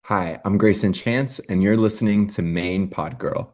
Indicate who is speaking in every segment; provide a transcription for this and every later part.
Speaker 1: Hi, I'm Greyson Chance, and you're listening to Main Pod Girl.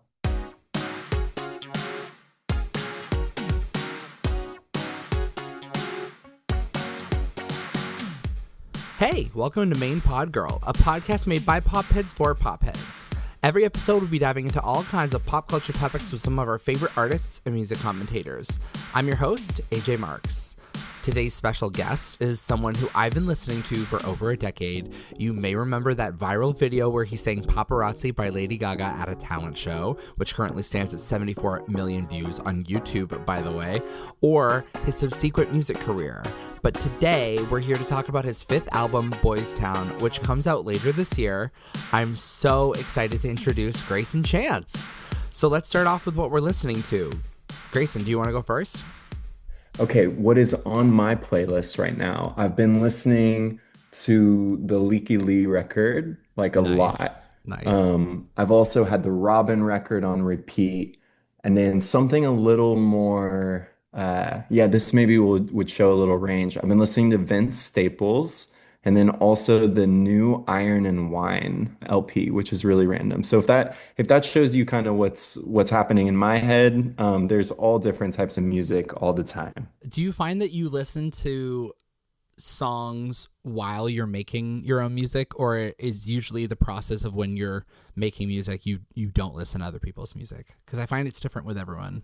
Speaker 2: Hey, welcome to Main Pod Girl, a podcast made by Popheads for Popheads. Every episode will be diving into all kinds of pop culture topics with some of our favorite artists and music commentators. I'm your host, AJ Marks. Today's special guest is someone who I've been listening to for over a decade. You may remember that viral video where he sang Paparazzi by Lady Gaga at a talent show, which currently stands at 74 million views on YouTube, by the way, or his subsequent music career. But today, we're here to talk about his fifth album, Boystown, which comes out later this year. I'm so excited to introduce Greyson Chance. So let's start off with what we're listening to. Greyson, do you want to go first?
Speaker 1: Okay, what is on my playlist right now? I've been listening to the Leaky Lee record like a lot.
Speaker 2: Nice. Nice.
Speaker 1: I've also had the Robin record on repeat, and then something a little more. Yeah, this maybe would show a little range. I've been listening to Vince Staples, and then also the new Iron and Wine LP, which is really random. So if that shows you kind of what's happening in my head, there's all different types of music all the time.
Speaker 2: Do you find that you listen to songs while you're making your own music, or is usually the process of when you're making music you don't listen to other people's music? Because I find it's different with everyone.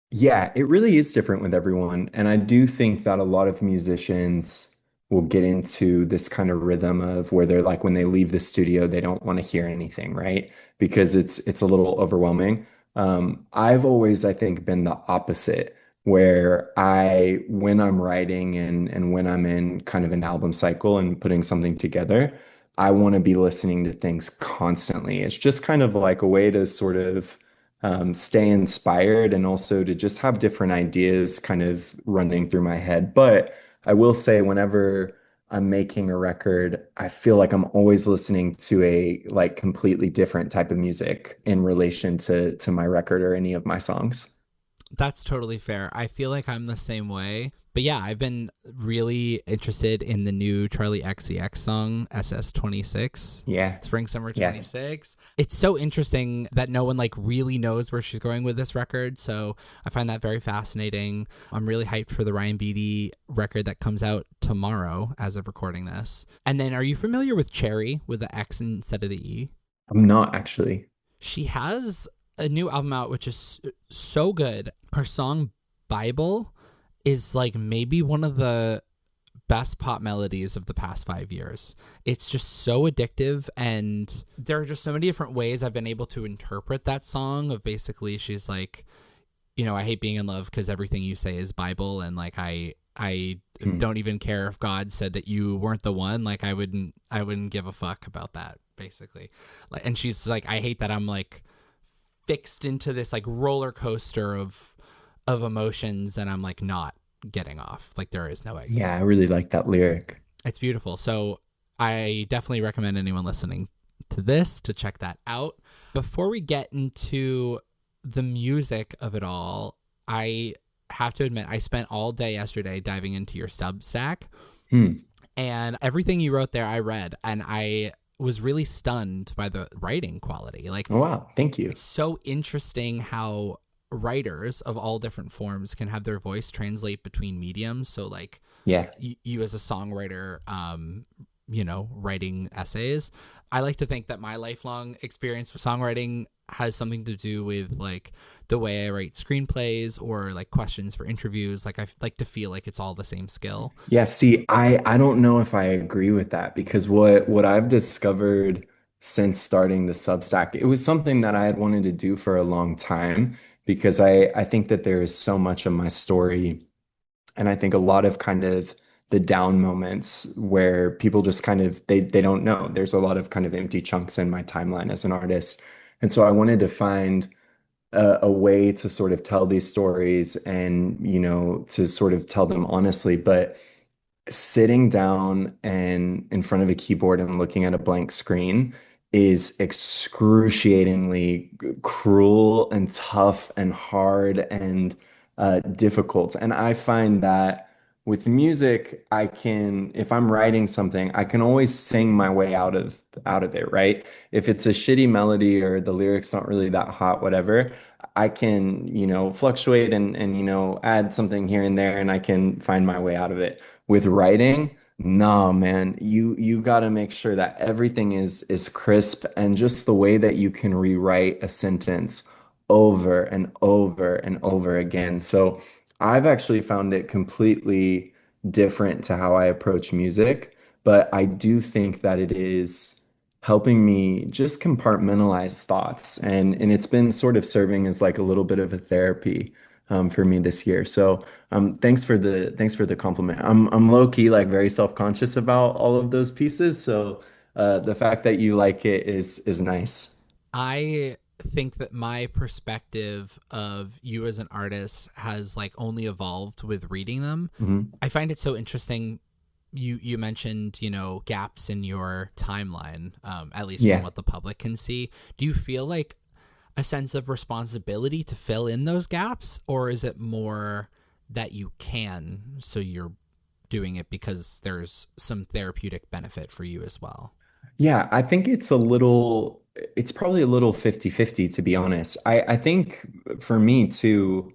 Speaker 1: Yeah, it really is different with everyone. And I do think that a lot of musicians will get into this kind of rhythm of where they're like when they leave the studio, they don't want to hear anything, right? Because it's a little overwhelming. I've always, I think, been the opposite, where when I'm writing and when I'm in kind of an album cycle and putting something together, I want to be listening to things constantly. It's just kind of like a way to sort of stay inspired and also to just have different ideas kind of running through my head. But I will say, whenever I'm making a record, I feel like I'm always listening to a like completely different type of music in relation to my record or any of my songs.
Speaker 2: That's totally fair. I feel like I'm the same way. But yeah, I've been really interested in the new Charlie XCX song, SS26.
Speaker 1: Yeah.
Speaker 2: Spring Summer
Speaker 1: Yeah.
Speaker 2: 26. It's so interesting that no one like really knows where she's going with this record. So I find that very fascinating. I'm really hyped for the Ryan Beatty record that comes out tomorrow as of recording this. And then are you familiar with Cherry with the X instead of the E?
Speaker 1: I'm not actually.
Speaker 2: She has a new album out which is so good. Her song Bible is like maybe one of the best pop melodies of the past 5 years. It's just so addictive, and there are just so many different ways I've been able to interpret that song. Of basically, she's like, I hate being in love because everything you say is Bible, and like I
Speaker 1: Hmm.
Speaker 2: don't even care if God said that you weren't the one. Like I wouldn't give a fuck about that, basically. Like, and she's like, I hate that I'm like fixed into this like roller coaster of emotions, and I'm like not getting off. Like there is no exit.
Speaker 1: Yeah, I really like that lyric.
Speaker 2: It's beautiful. So I definitely recommend anyone listening to this to check that out. Before we get into the music of it all, I have to admit I spent all day yesterday diving into your Substack,
Speaker 1: Hmm.
Speaker 2: and everything you wrote there I read, and I was really stunned by the writing quality. Like
Speaker 1: Oh, wow. Thank you.
Speaker 2: it's so interesting how writers of all different forms can have their voice translate between mediums. So like
Speaker 1: Yeah.
Speaker 2: you as a songwriter, writing essays, I like to think that my lifelong experience with songwriting has something to do with like the way I write screenplays or like questions for interviews. Like I like to feel like it's all the same skill.
Speaker 1: Yeah, see, I don't know if I agree with that because what I've discovered since starting the Substack, it was something that I had wanted to do for a long time because I think that there is so much of my story, and I think a lot of kind of the down moments where people just kind of they don't know. There's a lot of kind of empty chunks in my timeline as an artist. And so I wanted to find a way to sort of tell these stories and, to sort of tell them honestly. But sitting down and in front of a keyboard and looking at a blank screen is excruciatingly cruel and tough and hard and difficult. And I find that with music, I can, if I'm writing something, I can always sing my way out of it, right? If it's a shitty melody or the lyrics not really that hot, whatever, I can, fluctuate and add something here and there and I can find my way out of it. With writing, no, man, you got to make sure that everything is crisp and just the way that you can rewrite a sentence over and over and over again. So I've actually found it completely different to how I approach music, but I do think that it is helping me just compartmentalize thoughts, and it's been sort of serving as like a little bit of a therapy for me this year. So thanks for the compliment. I'm low key like very self-conscious about all of those pieces. So the fact that you like it is nice.
Speaker 2: I think that my perspective of you as an artist has like only evolved with reading them.
Speaker 1: Mhm.
Speaker 2: I find it so interesting. You mentioned, gaps in your timeline, at least from
Speaker 1: Yeah.
Speaker 2: what the public can see. Do you feel like a sense of responsibility to fill in those gaps, or is it more that you can, so you're doing it because there's some therapeutic benefit for you as well?
Speaker 1: Yeah, I think it's probably a little 50-50 to be honest. I think for me too,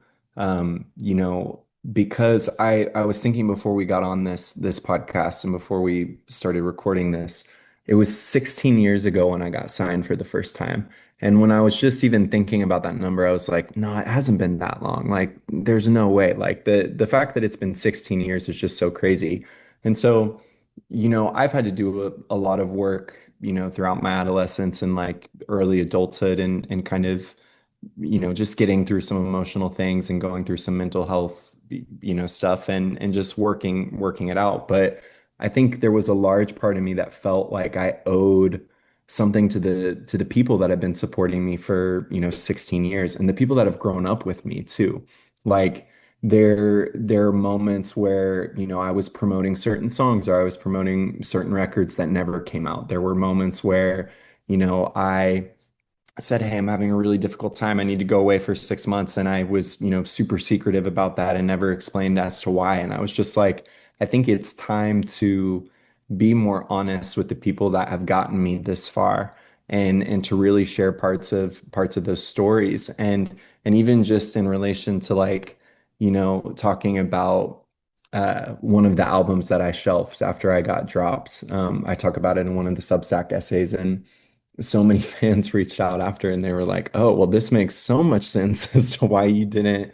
Speaker 1: because I was thinking before we got on this podcast and before we started recording this, it was 16 years ago when I got signed for the first time. And when I was just even thinking about that number, I was like, no, it hasn't been that long. Like, there's no way. Like the fact that it's been 16 years is just so crazy. And so I've had to do a lot of work, throughout my adolescence and like early adulthood and kind of, just getting through some emotional things and going through some mental health, stuff and just working it out. But I think there was a large part of me that felt like I owed something to the people that have been supporting me for, 16 years and the people that have grown up with me too. Like there are moments where, I was promoting certain songs or I was promoting certain records that never came out. There were moments where, I said, "Hey, I'm having a really difficult time. I need to go away for 6 months." And I was, super secretive about that and never explained as to why. And I was just like, I think it's time to be more honest with the people that have gotten me this far and to really share parts of those stories. And even just in relation to like, talking about one of the albums that I shelved after I got dropped. I talk about it in one of the Substack essays, and so many fans reached out after and they were like, "Oh, well, this makes so much sense as to why you didn't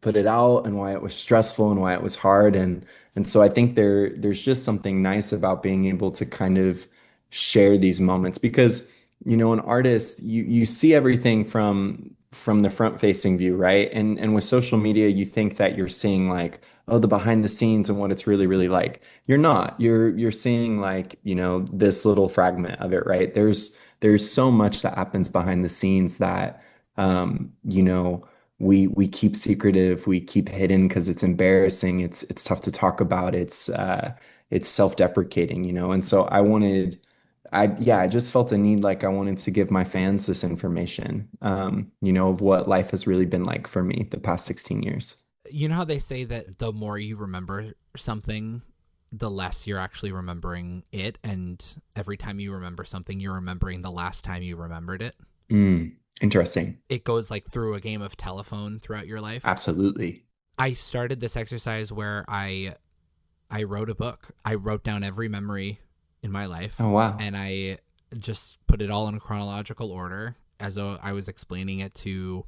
Speaker 1: put it out and why it was stressful and why it was hard." And so I think there's just something nice about being able to kind of share these moments because, an artist, you see everything from the front facing view, right? And with social media, you think that you're seeing like, oh, the behind the scenes and what it's really like. You're not. You're seeing like, this little fragment of it, right? There's so much that happens behind the scenes that we keep secretive, we keep hidden because it's embarrassing, it's tough to talk about, it's self-deprecating, and so I just felt a need, like I wanted to give my fans this information, of what life has really been like for me the past 16 years.
Speaker 2: You know how they say that the more you remember something, the less you're actually remembering it, and every time you remember something, you're remembering the last time you remembered it.
Speaker 1: Interesting.
Speaker 2: It goes like through a game of telephone throughout your life.
Speaker 1: Absolutely.
Speaker 2: I started this exercise where I wrote a book. I wrote down every memory in my life
Speaker 1: Oh, wow.
Speaker 2: and I just put it all in chronological order as though I was explaining it to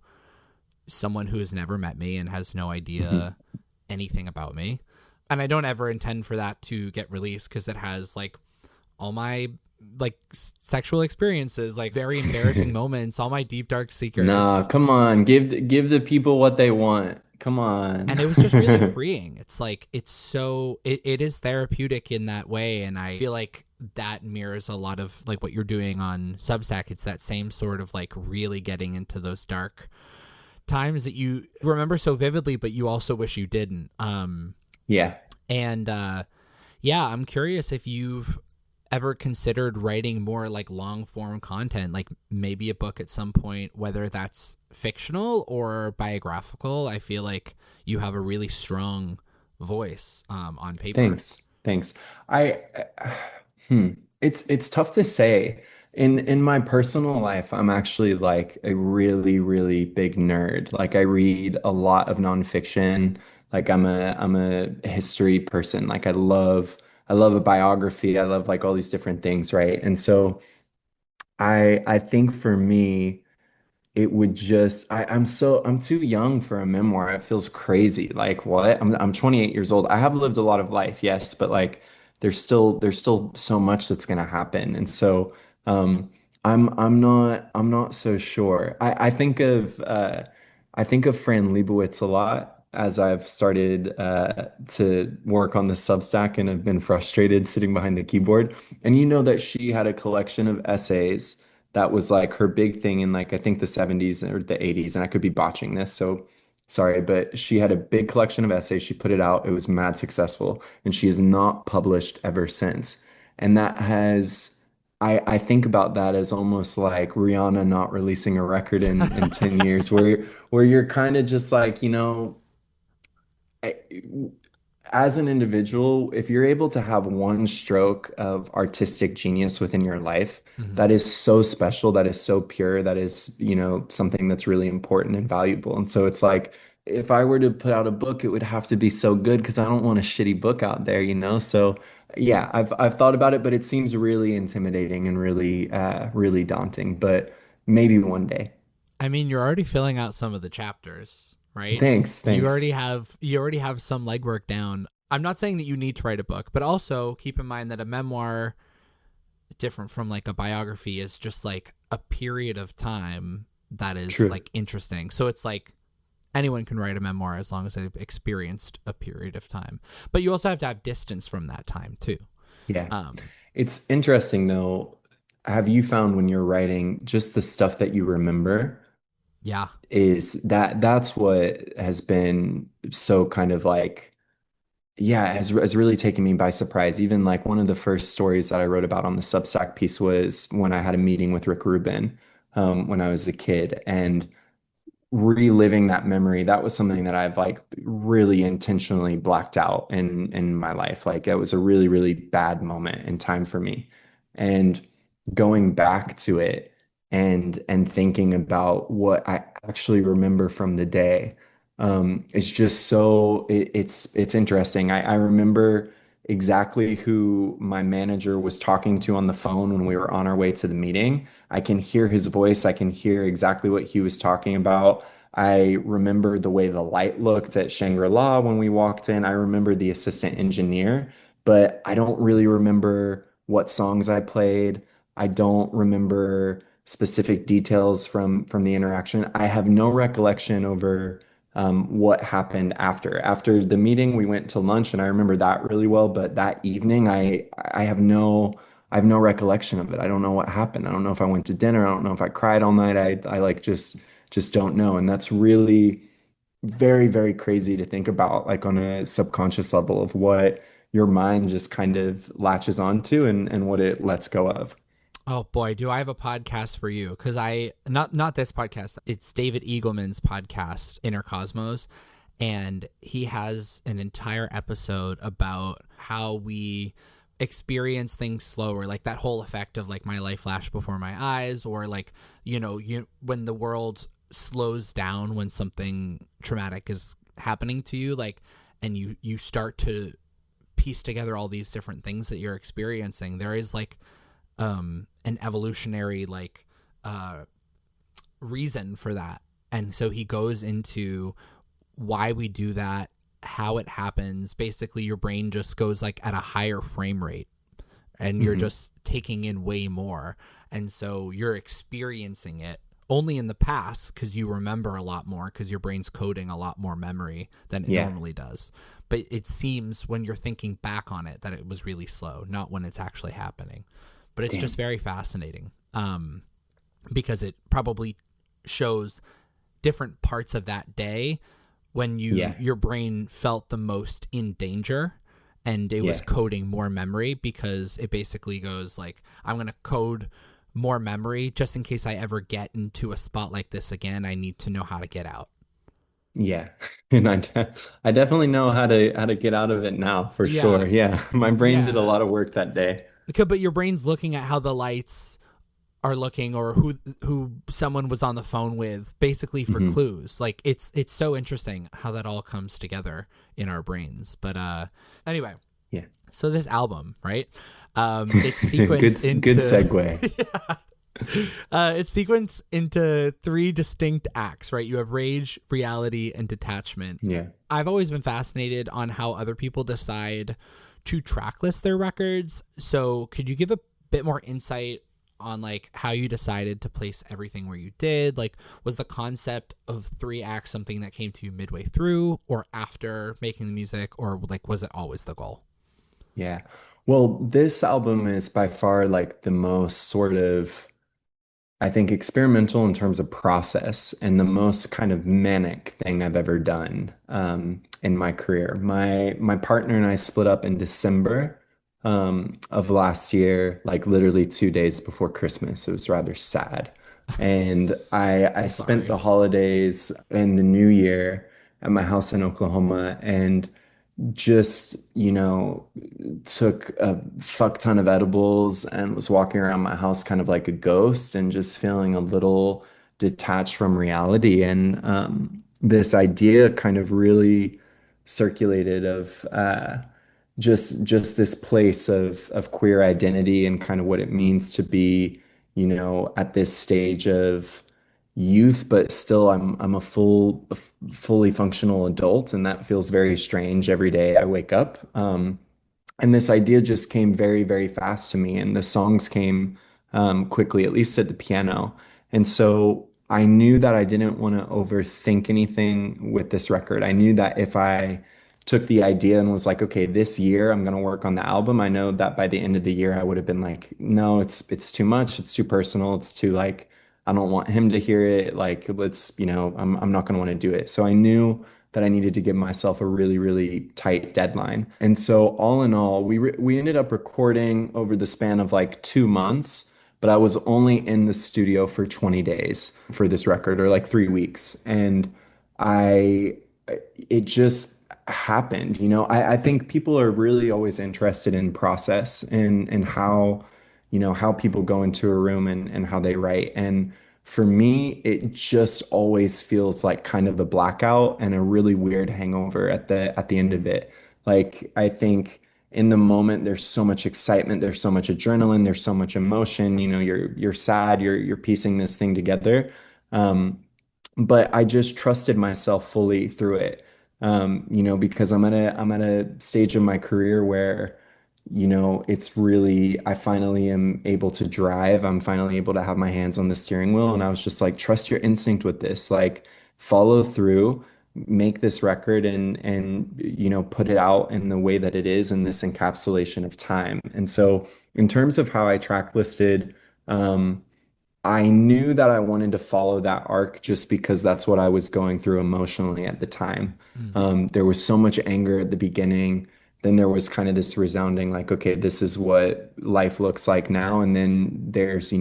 Speaker 2: someone who has never met me and has no idea
Speaker 1: Mhm.
Speaker 2: anything about me. And I don't ever intend for that to get released because it has like all my like sexual experiences, like very embarrassing moments, all my deep dark
Speaker 1: Nah,
Speaker 2: secrets.
Speaker 1: come on, give the people what they want. Come
Speaker 2: And
Speaker 1: on.
Speaker 2: it was just really freeing. It's like it is therapeutic in that way, and I feel like that mirrors a lot of like what you're doing on Substack. It's that same sort of like really getting into those dark times that you remember so vividly, but you also wish you didn't.
Speaker 1: Yeah.
Speaker 2: And yeah, I'm curious if you've ever considered writing more like long form content, like maybe a book at some point, whether that's fictional or biographical. I feel like you have a really strong voice on paper.
Speaker 1: Thanks. Thanks. I hmm. It's tough to say. In my personal life, I'm actually like a really, really big nerd. Like I read a lot of nonfiction. Like I'm a history person. Like I love a biography. I love like all these different things, right? And so I think for me it would just I'm too young for a memoir. It feels crazy. Like what? I'm 28 years old. I have lived a lot of life, yes, but like there's still so much that's gonna happen. And so um I'm not so sure. I think of Fran Lebowitz a lot as I've started to work on the Substack and have been frustrated sitting behind the keyboard. And you know that she had a collection of essays that was like her big thing in like I think the 70s or the 80s, and I could be botching this, so sorry, but she had a big collection of essays. She put it out. It was mad successful, and she has not published ever since. And that has I think about that as almost like Rihanna not releasing a record in 10 years, where you're kind of just like, I, as an individual, if you're able to have one stroke of artistic genius within your life,
Speaker 2: Hmm.
Speaker 1: that is so special, that is so pure, that is, something that's really important and valuable. And so it's like, if I were to put out a book, it would have to be so good because I don't want a shitty book out there. So yeah, I've thought about it, but it seems really intimidating and really really daunting. But maybe one day.
Speaker 2: I mean, you're already filling out some of the chapters, right?
Speaker 1: Thanks, thanks.
Speaker 2: You already have some legwork down. I'm not saying that you need to write a book, but also keep in mind that a memoir, different from like a biography, is just like a period of time that is
Speaker 1: True.
Speaker 2: like interesting. So it's like anyone can write a memoir as long as they've experienced a period of time. But you also have to have distance from that time too.
Speaker 1: Yeah.
Speaker 2: Um,
Speaker 1: It's interesting though. Have you found when you're writing just the stuff that you remember
Speaker 2: yeah.
Speaker 1: is that's what has been so kind of like, yeah, has really taken me by surprise. Even like one of the first stories that I wrote about on the Substack piece was when I had a meeting with Rick Rubin when I was a kid. And reliving that memory, that was something that I've like really intentionally blacked out in my life. Like it was a really, really bad moment in time for me. And going back to it and thinking about what I actually remember from the day, it's just it's interesting. I remember exactly who my manager was talking to on the phone when we were on our way to the meeting. I can hear his voice. I can hear exactly what he was talking about. I remember the way the light looked at Shangri-La when we walked in. I remember the assistant engineer, but I don't really remember what songs I played. I don't remember specific details from the interaction. I have no recollection over what happened after. After the meeting, we went to lunch, and I remember that really well. But that evening, I have no recollection of it. I don't know what happened. I don't know if I went to dinner. I don't know if I cried all night. I like just don't know. And that's really very, very crazy to think about, like on a subconscious level of what your mind just kind of latches onto and what it lets go of.
Speaker 2: Oh boy, do I have a podcast for you? Because I not this podcast. It's David Eagleman's podcast, Inner Cosmos, and he has an entire episode about how we experience things slower, like that whole effect of like my life flashed before my eyes, or like when the world slows down when something traumatic is happening to you, like, and you start to piece together all these different things that you're experiencing. There is like an evolutionary like reason for that, and so he goes into why we do that, how it happens. Basically your brain just goes like at a higher frame rate, and you're
Speaker 1: Hmm.
Speaker 2: just taking in way more, and so you're experiencing it only in the past because you remember a lot more because your brain's coding a lot more memory than it
Speaker 1: Yeah.
Speaker 2: normally does. But it seems when you're thinking back on it that it was really slow, not when it's actually happening. But it's just
Speaker 1: Damn.
Speaker 2: very fascinating, because it probably shows different parts of that day when
Speaker 1: Yeah.
Speaker 2: your brain felt the most in danger, and it was
Speaker 1: Yeah.
Speaker 2: coding more memory, because it basically goes like, I'm going to code more memory just in case I ever get into a spot like this again. I need to know how to get out.
Speaker 1: Yeah. And I definitely know how to get out of it now for
Speaker 2: Yeah.
Speaker 1: sure. Yeah. My brain did a
Speaker 2: Yeah.
Speaker 1: lot of work that day.
Speaker 2: But your brain's looking at how the lights are looking, or who someone was on the phone with, basically for
Speaker 1: Hmm.
Speaker 2: clues. Like it's so interesting how that all comes together in our brains. But anyway,
Speaker 1: Yeah.
Speaker 2: so this album, right? It's
Speaker 1: Good
Speaker 2: sequenced
Speaker 1: good
Speaker 2: into
Speaker 1: segue.
Speaker 2: it's sequenced into three distinct acts, right? You have rage, reality, and detachment.
Speaker 1: Yeah.
Speaker 2: I've always been fascinated on how other people decide to tracklist their records. So could you give a bit more insight on like how you decided to place everything where you did? Like, was the concept of three acts something that came to you midway through or after making the music, or like was it always the goal?
Speaker 1: Yeah. Well, this album is by far like the most sort of, I think, experimental in terms of process and the most kind of manic thing I've ever done in my career. My partner and I split up in December of last year, like literally 2 days before Christmas. It was rather sad. And I
Speaker 2: I'm
Speaker 1: spent the
Speaker 2: sorry.
Speaker 1: holidays and the new year at my house in Oklahoma and just, took a fuck ton of edibles and was walking around my house kind of like a ghost and just feeling a little detached from reality. And this idea kind of really circulated of just this place of queer identity and kind of what it means to be, at this stage of youth, but still I'm a fully functional adult, and that feels very strange every day I wake up. And this idea just came very, very fast to me, and the songs came quickly, at least at the piano. And so I knew that I didn't want to overthink anything with this record. I knew that if I took the idea and was like, okay, this year I'm going to work on the album, I know that by the end of the year I would have been like, no, it's too much, it's too personal, it's too like I don't want him to hear it. Like, let's, I'm not going to want to do it. So I knew that I needed to give myself a really, really tight deadline. And so all in all, we ended up recording over the span of like 2 months, but I was only in the studio for 20 days for this record, or like 3 weeks. And I, it just happened. I think people are really always interested in process and how, how people go into a room and how they write. And for me, it just always feels like kind of a blackout and a really weird hangover at the end of it. Like I think in the moment there's so much excitement, there's so much adrenaline, there's so much emotion, you're sad, you're piecing this thing together. Um, but I just trusted myself fully through it. Because I'm at a stage in my career where, it's really, I finally am able to drive. I'm finally able to have my hands on the steering wheel. And I was just like, trust your instinct with this. Like, follow through, make this record and put it out in the way that it is in this encapsulation of time. And so in terms of how I track listed, um, I knew that I wanted to follow that arc just because that's what I was going through emotionally at the time.
Speaker 2: Mm.
Speaker 1: There was so much anger at the beginning. Then there was kind of this resounding, like, okay, this is what life looks like now. And then there's,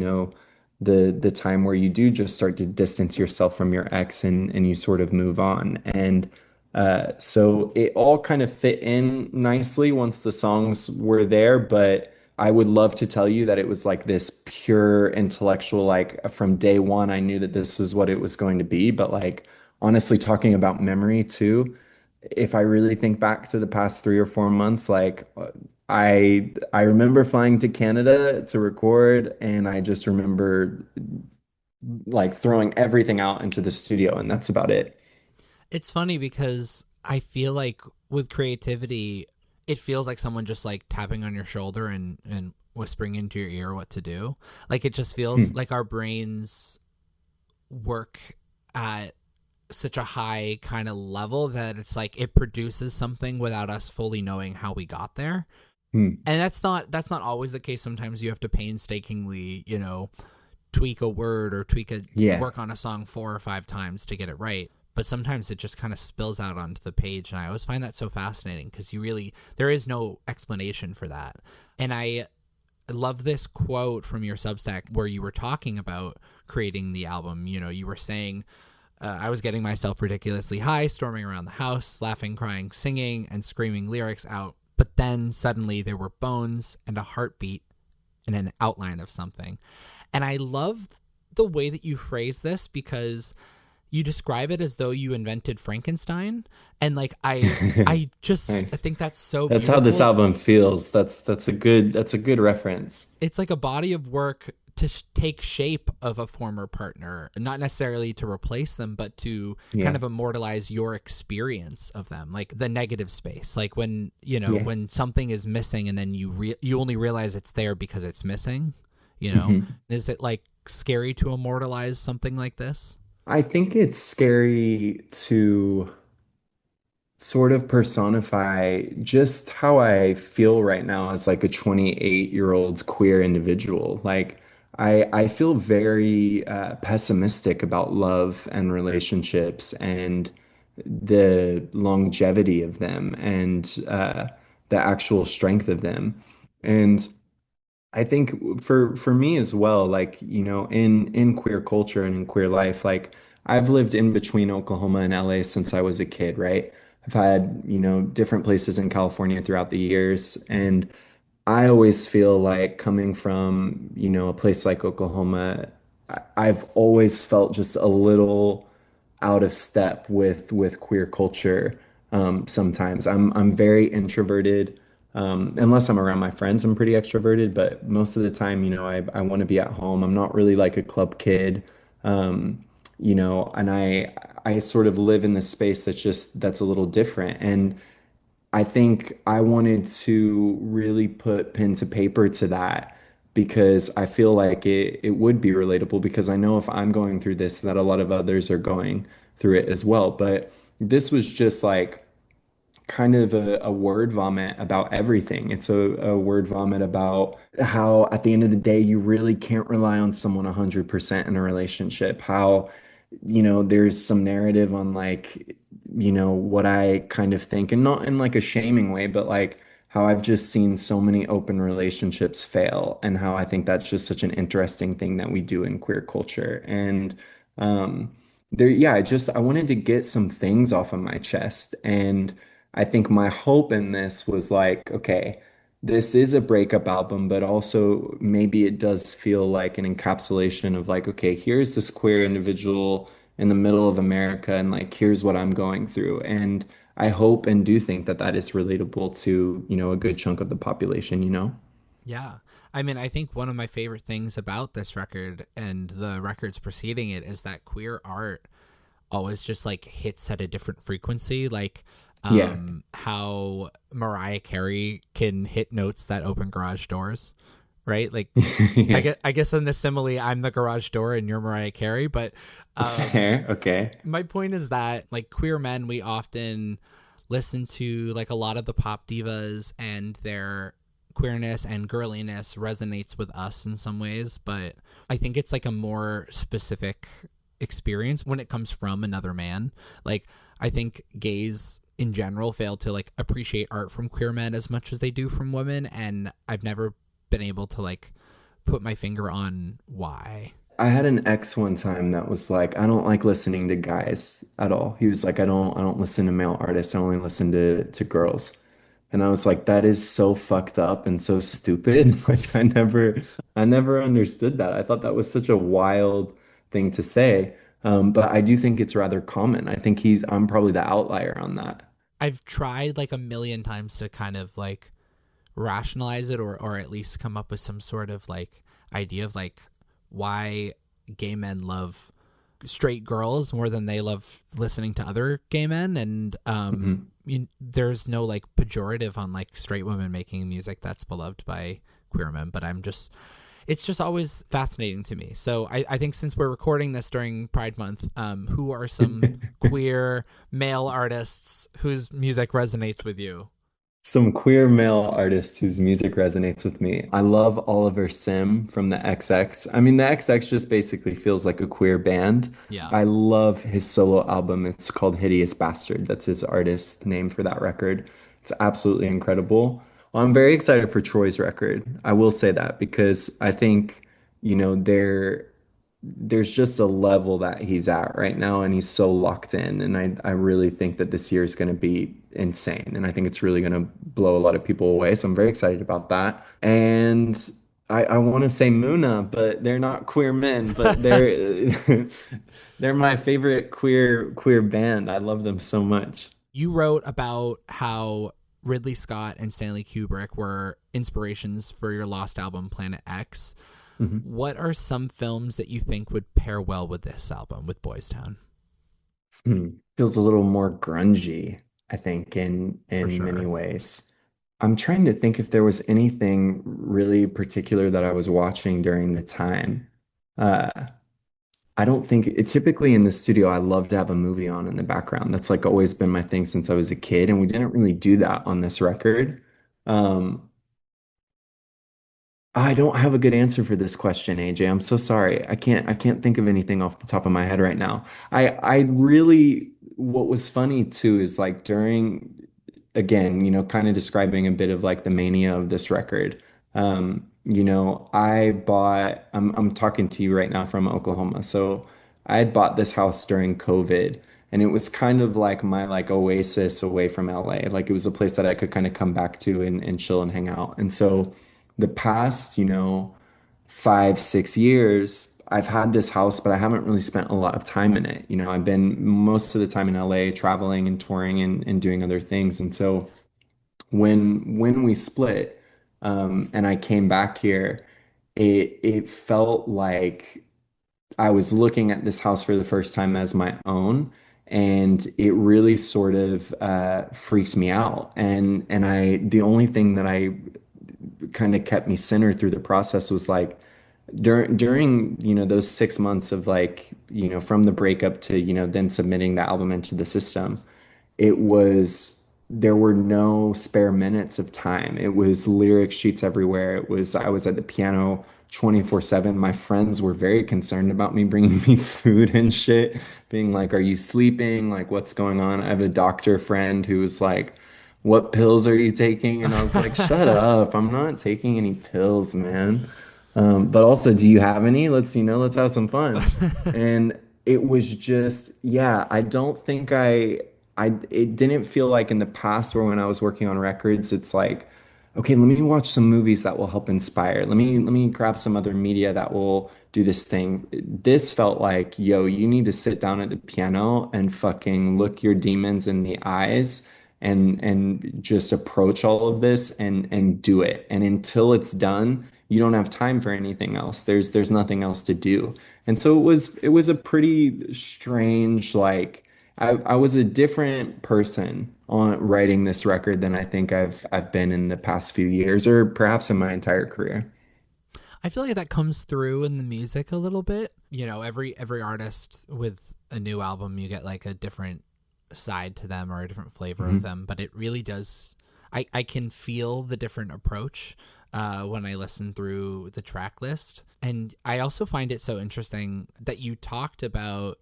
Speaker 1: the time where you do just start to distance yourself from your ex and you sort of move on. And so it all kind of fit in nicely once the songs were there, but I would love to tell you that it was like this pure intellectual, like from day one, I knew that this is what it was going to be. But like, honestly, talking about memory too, if I really think back to the past 3 or 4 months, like I remember flying to Canada to record, and I just remember like throwing everything out into the studio, and that's about it.
Speaker 2: It's funny because I feel like with creativity, it feels like someone just like tapping on your shoulder and whispering into your ear what to do. Like it just feels
Speaker 1: Hmm.
Speaker 2: like our brains work at such a high kind of level that it's like it produces something without us fully knowing how we got there.
Speaker 1: Hmm.
Speaker 2: And that's not always the case. Sometimes you have to painstakingly, tweak a word or
Speaker 1: Yeah.
Speaker 2: work on a song 4 or 5 times to get it right. But sometimes it just kind of spills out onto the page, and I always find that so fascinating because there is no explanation for that. And I love this quote from your Substack where you were talking about creating the album. You were saying I was getting myself ridiculously high, storming around the house, laughing, crying, singing, and screaming lyrics out. But then suddenly there were bones and a heartbeat and an outline of something. And I love the way that you phrase this because you describe it as though you invented Frankenstein. And like I
Speaker 1: Nice.
Speaker 2: think that's so
Speaker 1: That's how this
Speaker 2: beautiful.
Speaker 1: album feels. That's a good reference.
Speaker 2: It's like a body of work to take shape of a former partner, not necessarily to replace them, but to kind
Speaker 1: Yeah.
Speaker 2: of immortalize your experience of them, like the negative space, like when
Speaker 1: Yeah.
Speaker 2: when something is missing and then you only realize it's there because it's missing.
Speaker 1: Mhm.
Speaker 2: Is it like scary to immortalize something like this?
Speaker 1: I think it's scary to sort of personify just how I feel right now as like a 28-year-old queer individual. Like I feel very pessimistic about love and relationships and the longevity of them and the actual strength of them. And I think for me as well, like, in queer culture and in queer life, like I've lived in between Oklahoma and LA since I was a kid, right? I've had, different places in California throughout the years, and I always feel like coming from, a place like Oklahoma, I've always felt just a little out of step with queer culture. Sometimes I'm very introverted. Unless I'm around my friends, I'm pretty extroverted, but most of the time, I want to be at home. I'm not really like a club kid. Um, and I sort of live in this space that's a little different. And I think I wanted to really put pen to paper to that because I feel like it would be relatable because I know if I'm going through this, that a lot of others are going through it as well. But this was just like kind of a word vomit about everything. It's a word vomit about how at the end of the day, you really can't rely on someone 100% in a relationship. How, there's some narrative on like, what I kind of think, and not in like a shaming way, but like how I've just seen so many open relationships fail, and how I think that's just such an interesting thing that we do in queer culture. And um, yeah, I wanted to get some things off of my chest. And I think my hope in this was like, okay, this is a breakup album, but also maybe it does feel like an encapsulation of like, okay, here's this queer individual in the middle of America, and like, here's what I'm going through. And I hope and do think that that is relatable to, a good chunk of the population.
Speaker 2: Yeah. I mean, I think one of my favorite things about this record and the records preceding it is that queer art always just like hits at a different frequency. Like
Speaker 1: Yeah.
Speaker 2: how Mariah Carey can hit notes that open garage doors, right? Like
Speaker 1: Yeah.
Speaker 2: I guess in the simile, I'm the garage door and you're Mariah Carey. But
Speaker 1: Fair. Okay.
Speaker 2: my point is that like queer men, we often listen to like a lot of the pop divas and their queerness and girliness resonates with us in some ways, but I think it's like a more specific experience when it comes from another man. Like I think gays in general fail to like appreciate art from queer men as much as they do from women, and I've never been able to like put my finger on why.
Speaker 1: I had an ex one time that was like, I don't like listening to guys at all. He was like, I don't listen to male artists. I only listen to girls. And I was like, that is so fucked up and so stupid. Like I never understood that. I thought that was such a wild thing to say. But I do think it's rather common. I think I'm probably the outlier on that.
Speaker 2: I've tried like a million times to kind of like rationalize it, or at least come up with some sort of like idea of like why gay men love straight girls more than they love listening to other gay men. And
Speaker 1: Mhm.
Speaker 2: there's no like pejorative on like straight women making music that's beloved by queer men, but it's just always fascinating to me. So I think since we're recording this during Pride Month, who are some queer male artists whose music resonates with you?
Speaker 1: Some queer male artist whose music resonates with me. I love Oliver Sim from the XX. I mean, the XX just basically feels like a queer band.
Speaker 2: Yeah.
Speaker 1: I love his solo album. It's called Hideous Bastard. That's his artist name for that record. It's absolutely incredible. Well, I'm very excited for Troy's record. I will say that because I think, they're there's just a level that he's at right now, and he's so locked in. And I really think that this year is going to be insane. And I think it's really going to blow a lot of people away. So I'm very excited about that. And I want to say Muna, but they're not queer men, but they're they're my favorite queer band. I love them so much.
Speaker 2: You wrote about how Ridley Scott and Stanley Kubrick were inspirations for your Lost album, Planet X.
Speaker 1: Mhm.
Speaker 2: What are some films that you think would pair well with this album, with Boys Town?
Speaker 1: Feels a little more grungy, I think,
Speaker 2: For
Speaker 1: in many
Speaker 2: sure.
Speaker 1: ways. I'm trying to think if there was anything really particular that I was watching during the time. Uh, I don't think typically in the studio, I love to have a movie on in the background. That's like always been my thing since I was a kid, and we didn't really do that on this record. Um, I don't have a good answer for this question, AJ. I'm so sorry. I can't think of anything off the top of my head right now. I really what was funny too is like during again, kind of describing a bit of like the mania of this record. I'm talking to you right now from Oklahoma. So I had bought this house during COVID, and it was kind of like my like oasis away from LA. Like it was a place that I could kind of come back to and chill and hang out. And so the past, 5, 6 years, I've had this house, but I haven't really spent a lot of time in it. I've been most of the time in LA traveling and touring and doing other things. And so when we split, and I came back here, it felt like I was looking at this house for the first time as my own. And it really sort of freaked me out. The only thing that I kind of kept me centered through the process was like during those 6 months of like from the breakup to then submitting the album into the system, it was there were no spare minutes of time. It was lyric sheets everywhere. I was at the piano 24/7. My friends were very concerned about me bringing me food and shit, being like, "Are you sleeping? Like, what's going on?" I have a doctor friend who was like, "What pills are you taking?" And I was like, "Shut up. I'm not taking any pills, man." But also, do you have any? Let's have some fun. And it was just, yeah, I don't think it didn't feel like in the past or when I was working on records, it's like, okay, let me watch some movies that will help inspire. Let me grab some other media that will do this thing. This felt like, yo, you need to sit down at the piano and fucking look your demons in the eyes and just approach all of this and do it. And until it's done, you don't have time for anything else. There's nothing else to do. And so it was a pretty strange like I was a different person on writing this record than I think I've been in the past few years or perhaps in my entire career.
Speaker 2: I feel like that comes through in the music a little bit. You know, every artist with a new album, you get like a different side to them or a different flavor of
Speaker 1: Mhm.
Speaker 2: them, but it really does. I can feel the different approach when I listen through the track list. And I also find it so interesting that you talked about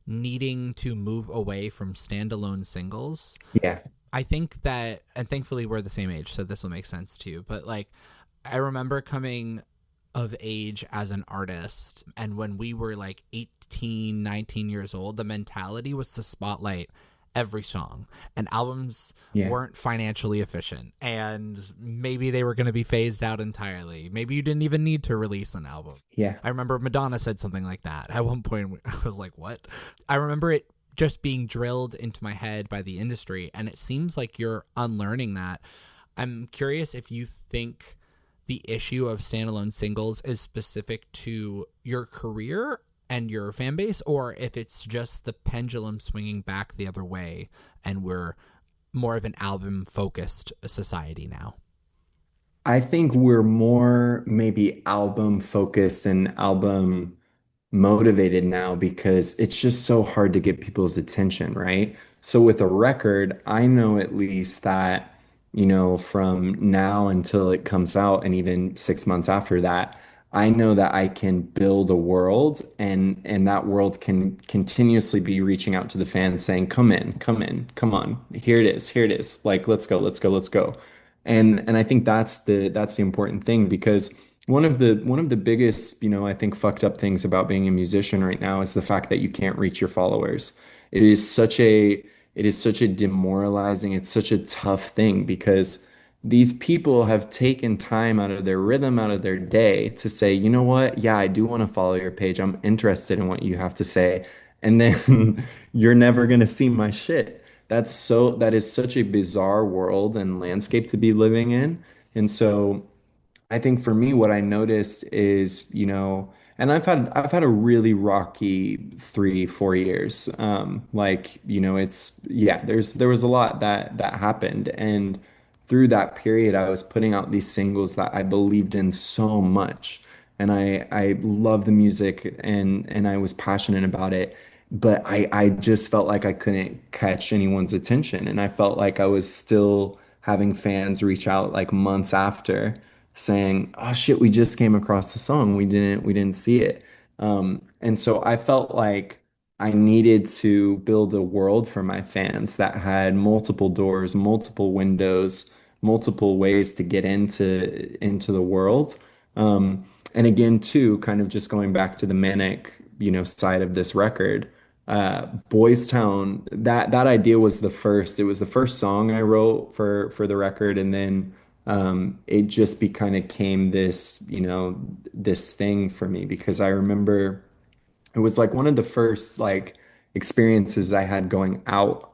Speaker 2: needing to move away from standalone singles.
Speaker 1: Yeah.
Speaker 2: I think that, and thankfully we're the same age, so this will make sense to you. But like, I remember coming of age as an artist, and when we were like 18, 19 years old, the mentality was to spotlight every song, and albums
Speaker 1: Yeah.
Speaker 2: weren't financially efficient, and maybe they were going to be phased out entirely. Maybe you didn't even need to release an album.
Speaker 1: Yeah.
Speaker 2: I remember Madonna said something like that at one point. I was like, what? I remember it just being drilled into my head by the industry, and it seems like you're unlearning that. I'm curious if you think the issue of standalone singles is specific to your career and your fan base, or if it's just the pendulum swinging back the other way and we're more of an album focused society now.
Speaker 1: I think we're more maybe album focused and album motivated now because it's just so hard to get people's attention, right? So with a record, I know at least that, from now until it comes out and even 6 months after that, I know that I can build a world and that world can continuously be reaching out to the fans saying, come in, come on, here it is. Like, let's go, let's go, let's go. And I think that's the important thing because one of the biggest, I think fucked up things about being a musician right now is the fact that you can't reach your followers. It is such a it is such a demoralizing, it's such a tough thing because these people have taken time out of their rhythm, out of their day to say, you know what? Yeah, I do want to follow your page. I'm interested in what you have to say. And then you're never gonna see my shit. That is such a bizarre world and landscape to be living in. And so I think for me, what I noticed is, and I've had a really rocky 3, 4 years. Like, it's yeah, there was a lot that happened. And through that period, I was putting out these singles that I believed in so much. And I love the music and I was passionate about it. But I just felt like I couldn't catch anyone's attention. And I felt like I was still having fans reach out like months after saying, "Oh shit, we just came across the song. We didn't see it." And so I felt like I needed to build a world for my fans that had multiple doors, multiple windows, multiple ways to get into the world. And again, too, kind of just going back to the manic, side of this record. Boystown, that idea was the first. It was the first song I wrote for the record, and then it just be kind of came this, this thing for me because I remember it was like one of the first like experiences I had going out.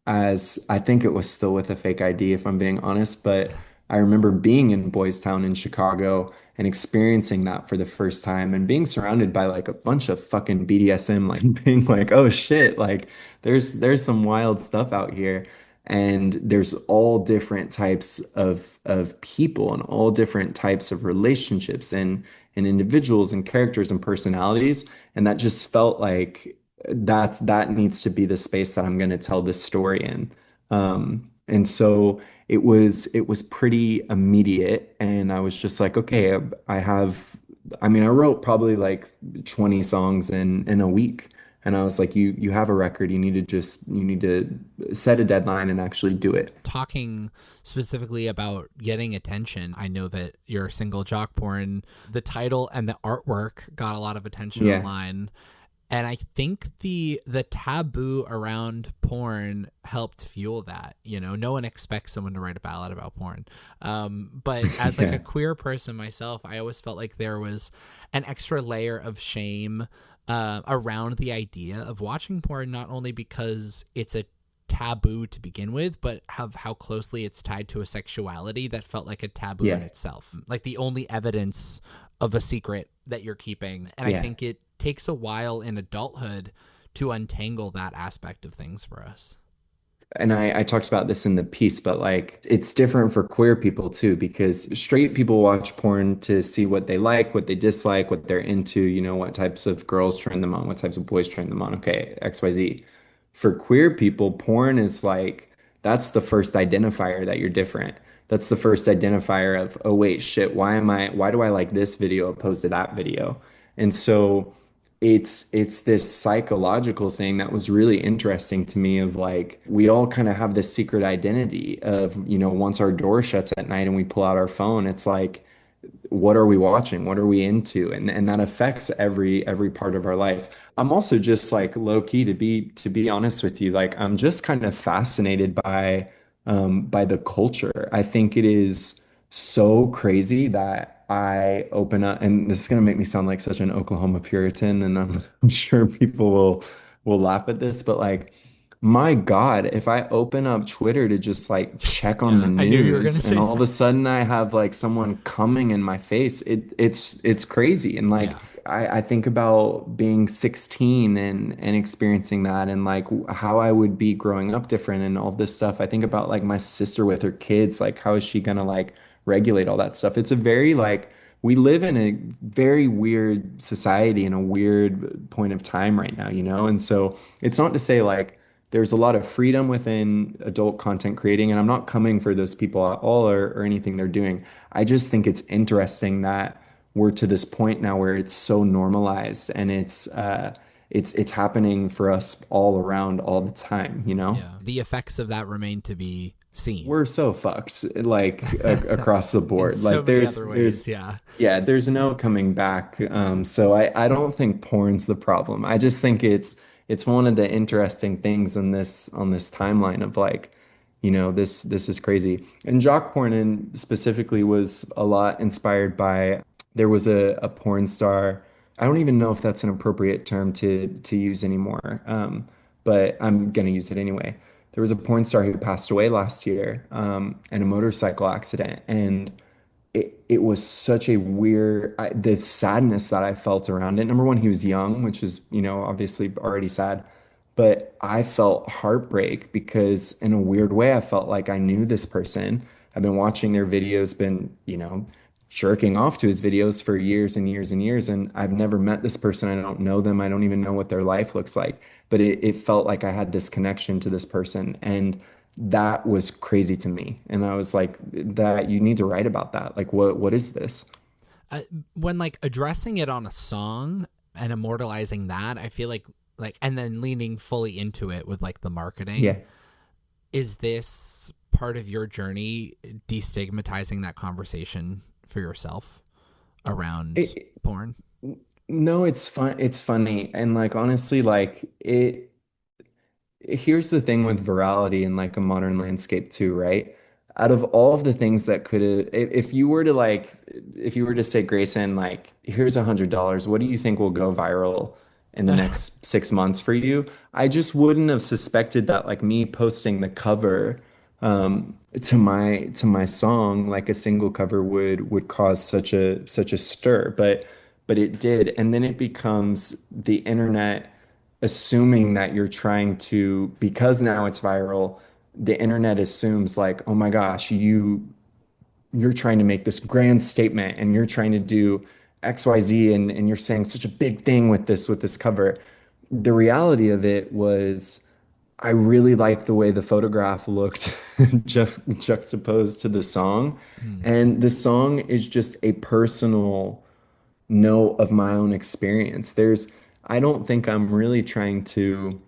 Speaker 1: As I think it was still with a fake ID, if I'm being honest, but I remember being in Boys Town in Chicago and experiencing that for the first time and being surrounded by like a bunch of fucking BDSM, like being like, oh shit, like there's some wild stuff out here. And there's all different types of people and all different types of relationships and individuals and characters and personalities. And that just felt like that needs to be the space that I'm going to tell this story in. And so it was pretty immediate, and I was just like, okay, I wrote probably like 20 songs in a week. And I was like, you have a record, you need to set a deadline and actually do it.
Speaker 2: Talking specifically about getting attention, I know that your single Jock Porn, the title and the artwork got a lot of attention
Speaker 1: Yeah.
Speaker 2: online. And I think the taboo around porn helped fuel that. No one expects someone to write a ballad about porn. But as like a
Speaker 1: Yeah.
Speaker 2: queer person myself, I always felt like there was an extra layer of shame around the idea of watching porn, not only because it's a taboo to begin with, but have how closely it's tied to a sexuality that felt like a taboo in
Speaker 1: Yeah.
Speaker 2: itself, like the only evidence of a secret that you're keeping. And I
Speaker 1: Yeah.
Speaker 2: think it takes a while in adulthood to untangle that aspect of things for us.
Speaker 1: And I talked about this in the piece, but like it's different for queer people too, because straight people watch porn to see what they like, what they dislike, what they're into, what types of girls turn them on, what types of boys turn them on. Okay, XYZ. For queer people, porn is like that's the first identifier that you're different. That's the first identifier of, oh wait, shit, why do I like this video opposed to that video? And so it's this psychological thing that was really interesting to me of like we all kind of have this secret identity of once our door shuts at night and we pull out our phone, it's like what are we watching? What are we into? And that affects every part of our life. I'm also just like low key to be honest with you, like I'm just kind of fascinated by the culture. I think it is so crazy that I open up, and this is gonna make me sound like such an Oklahoma Puritan, and I'm sure people will laugh at this, but like my God, if I open up Twitter to just like check on the
Speaker 2: Yeah, I knew you were going
Speaker 1: news
Speaker 2: to
Speaker 1: and
Speaker 2: say
Speaker 1: all of a
Speaker 2: that.
Speaker 1: sudden I have like someone coming in my face, it's crazy. And like
Speaker 2: Yeah.
Speaker 1: I think about being 16 and experiencing that and like how I would be growing up different and all this stuff. I think about like my sister with her kids, like how is she gonna like regulate all that stuff? It's a very like we live in a very weird society in a weird point of time right now, And so it's not to say like there's a lot of freedom within adult content creating, and I'm not coming for those people at all or anything they're doing. I just think it's interesting that we're to this point now where it's so normalized and it's happening for us all around all the time,
Speaker 2: Yeah. The effects of that remain to be scene
Speaker 1: we're so fucked like across the
Speaker 2: in
Speaker 1: board.
Speaker 2: so
Speaker 1: Like
Speaker 2: many other ways.
Speaker 1: there's
Speaker 2: Yeah.
Speaker 1: yeah, there's no coming back. So I don't think porn's the problem. I just think it's one of the interesting things in this on this timeline of like, this is crazy. And jock porn in specifically was a lot inspired by there was a porn star. I don't even know if that's an appropriate term to use anymore. But I'm gonna use it anyway. There was a porn star who passed away last year in a motorcycle accident, and it was such a weird the sadness that I felt around it. Number one, he was young, which was, obviously already sad, but I felt heartbreak because in a weird way, I felt like I knew this person. I've been watching their videos, been, jerking off to his videos for years and years and years, and I've never met this person. I don't know them. I don't even know what their life looks like, but it felt like I had this connection to this person, and that was crazy to me. And I was like, that you need to write about that. Like, what is this?
Speaker 2: uh, when like addressing it on a song and immortalizing that, I feel like and then leaning fully into it with like the marketing.
Speaker 1: Yeah.
Speaker 2: Is this part of your journey destigmatizing that conversation for yourself around
Speaker 1: It,
Speaker 2: porn?
Speaker 1: no, it's fun. It's funny. And like, honestly, like here's the thing with virality in like a modern landscape too, right? Out of all of the things that could have, if you were to like, if you were to say, Grayson, like, here's $100, what do you think will go viral in the next 6 months for you? I just wouldn't have suspected that like me posting the cover to my song, like a single cover would cause such a stir, but it did. And then it becomes the internet assuming that you're trying to, because now it's viral, the internet assumes like, oh my gosh, you're trying to make this grand statement and you're trying to do XYZ, and you're saying such a big thing with this cover. The reality of it was I really liked the way the photograph looked just juxtaposed to the song.
Speaker 2: Hmm.
Speaker 1: And the song is just a personal note of my own experience. I don't think I'm really trying to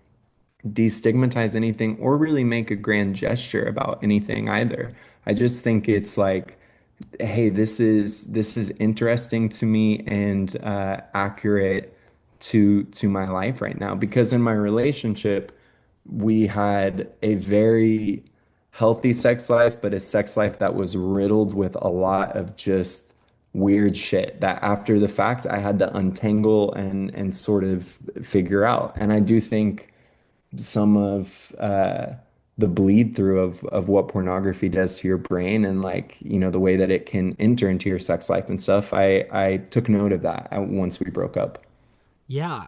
Speaker 1: destigmatize anything or really make a grand gesture about anything either. I just think it's like, hey, this is interesting to me and accurate to my life right now. Because in my relationship, we had a very healthy sex life, but a sex life that was riddled with a lot of just weird shit that after the fact I had to untangle and sort of figure out. And I do think some of the bleed through of what pornography does to your brain and like, the way that it can enter into your sex life and stuff. I took note of that once we broke up.
Speaker 2: Yeah,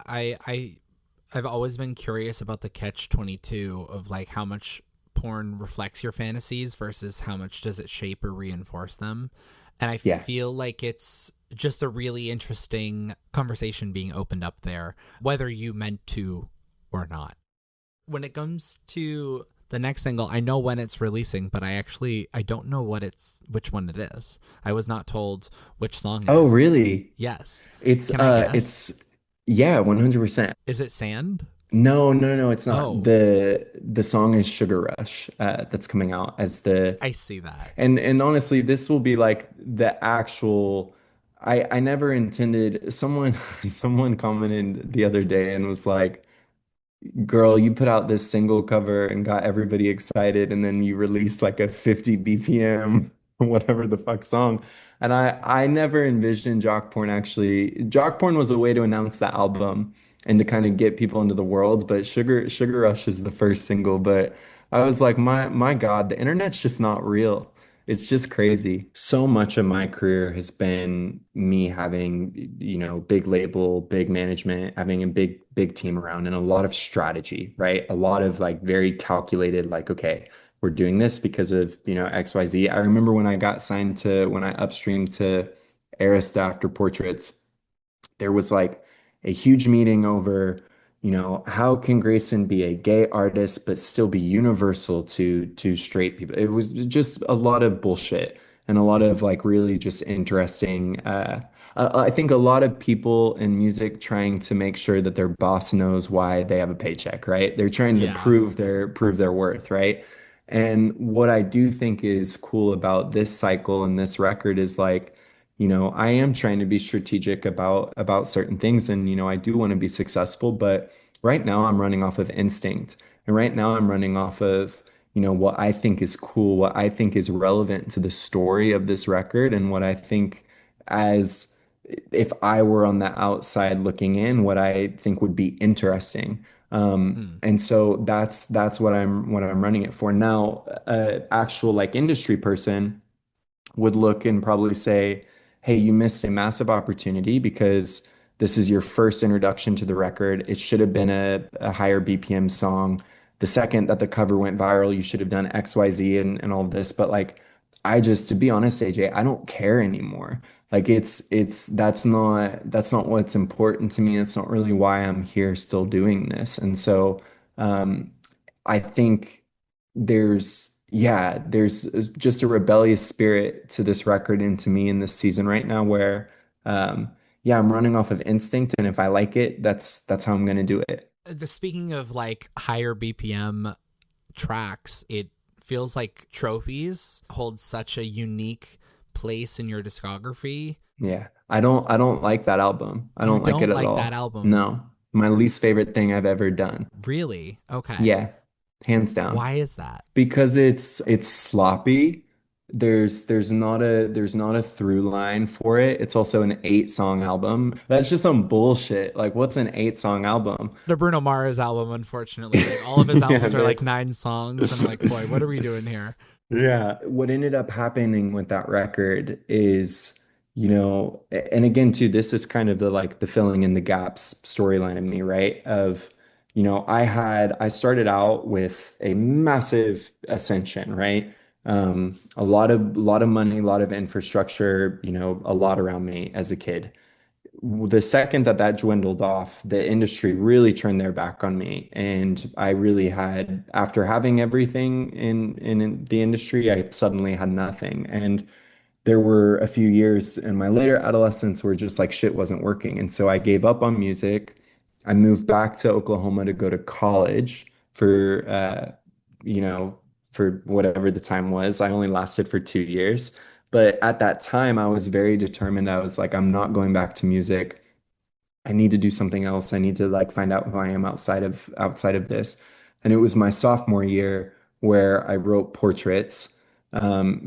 Speaker 2: I've always been curious about the catch 22 of like how much porn reflects your fantasies versus how much does it shape or reinforce them. And I
Speaker 1: Yeah.
Speaker 2: feel like it's just a really interesting conversation being opened up there, whether you meant to or not. When it comes to the next single, I know when it's releasing, but I don't know which one it is. I was not told which song it
Speaker 1: Oh,
Speaker 2: is.
Speaker 1: really?
Speaker 2: Yes.
Speaker 1: It's
Speaker 2: Can I guess?
Speaker 1: it's yeah, 100%.
Speaker 2: Is it Sand?
Speaker 1: No, no, no, it's not.
Speaker 2: Oh,
Speaker 1: The song is Sugar Rush, that's coming out as the
Speaker 2: I see that.
Speaker 1: and honestly, this will be like the actual I never intended someone commented the other day and was like, girl, you put out this single cover and got everybody excited, and then you released like a 50 BPM, whatever the fuck song. And I never envisioned jock porn actually. Jock porn was a way to announce the album and to kind of get people into the world, but Sugar Rush is the first single. But I was like, my God, the internet's just not real. It's just crazy. So much of my career has been me having, big label, big management, having a big team around and a lot of strategy, right? A lot of like very calculated, like, okay, we're doing this because of, XYZ. I remember when I got signed when I upstreamed to Arista after Portraits, there was like a huge meeting over, how can Grayson be a gay artist but still be universal to straight people? It was just a lot of bullshit and a lot of like really just interesting. I think a lot of people in music trying to make sure that their boss knows why they have a paycheck, right? They're trying to
Speaker 2: Yeah.
Speaker 1: prove their worth, right? And what I do think is cool about this cycle and this record is like, I am trying to be strategic about certain things, and I do want to be successful, but right now I'm running off of instinct. And right now I'm running off of, what I think is cool, what I think is relevant to the story of this record, and what I think as if I were on the outside looking in, what I think would be interesting.
Speaker 2: Mm.
Speaker 1: And so that's what I'm running it for. Now, actual like industry person would look and probably say, hey, you missed a massive opportunity because this is your first introduction to the record. It should have been a higher BPM song. The second that the cover went viral, you should have done XYZ and all of this. But like, to be honest, AJ, I don't care anymore. Like that's not what's important to me. That's not really why I'm here still doing this. And so um I think there's just a rebellious spirit to this record and to me in this season right now where I'm running off of instinct, and if I like it, that's how I'm gonna do it.
Speaker 2: Just speaking of like higher BPM tracks, it feels like Trophies hold such a unique place in your discography.
Speaker 1: Yeah. I don't like that album. I
Speaker 2: You
Speaker 1: don't like it
Speaker 2: don't
Speaker 1: at
Speaker 2: like that
Speaker 1: all.
Speaker 2: album?
Speaker 1: No. My least favorite thing I've ever done.
Speaker 2: Really? Okay.
Speaker 1: Yeah. Hands down.
Speaker 2: Why is that?
Speaker 1: Because it's sloppy. There's not a through line for it. It's also an 8 song album. That's just some bullshit. Like what's an 8 song album?
Speaker 2: The Bruno Mars album, unfortunately. Like all of his
Speaker 1: Yeah,
Speaker 2: albums are like 9 songs. I'm like, boy, what are we doing here?
Speaker 1: yeah. What ended up happening with that record is, and again, too, this is kind of the filling in the gaps storyline of me, right? Of, I started out with a massive ascension, right? A lot of money, a lot of infrastructure, a lot around me as a kid. The second that that dwindled off, the industry really turned their back on me. And I really had, after having everything in the industry, I suddenly had nothing. And there were a few years in my later adolescence where just like shit wasn't working. And so I gave up on music. I moved back to Oklahoma to go to college you know, for whatever the time was. I only lasted for 2 years. But at that time, I was very determined. I was like, I'm not going back to music. I need to do something else. I need to like find out who I am outside of this. And it was my sophomore year where I wrote portraits,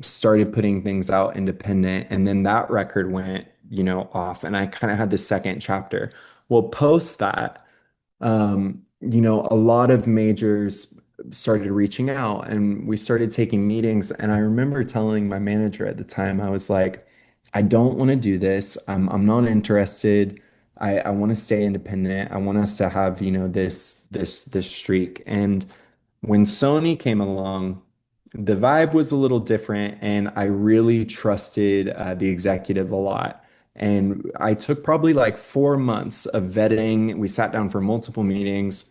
Speaker 1: started putting things out independent, and then that record went, off, and I kind of had the second chapter. Well, post that, a lot of majors started reaching out and we started taking meetings. And I remember telling my manager at the time, I was like, I don't want to do this. I'm not interested. I want to stay independent. I want us to have, this streak. And when Sony came along, the vibe was a little different, and I really trusted the executive a lot. And I took probably like 4 months of vetting. We sat down for multiple meetings,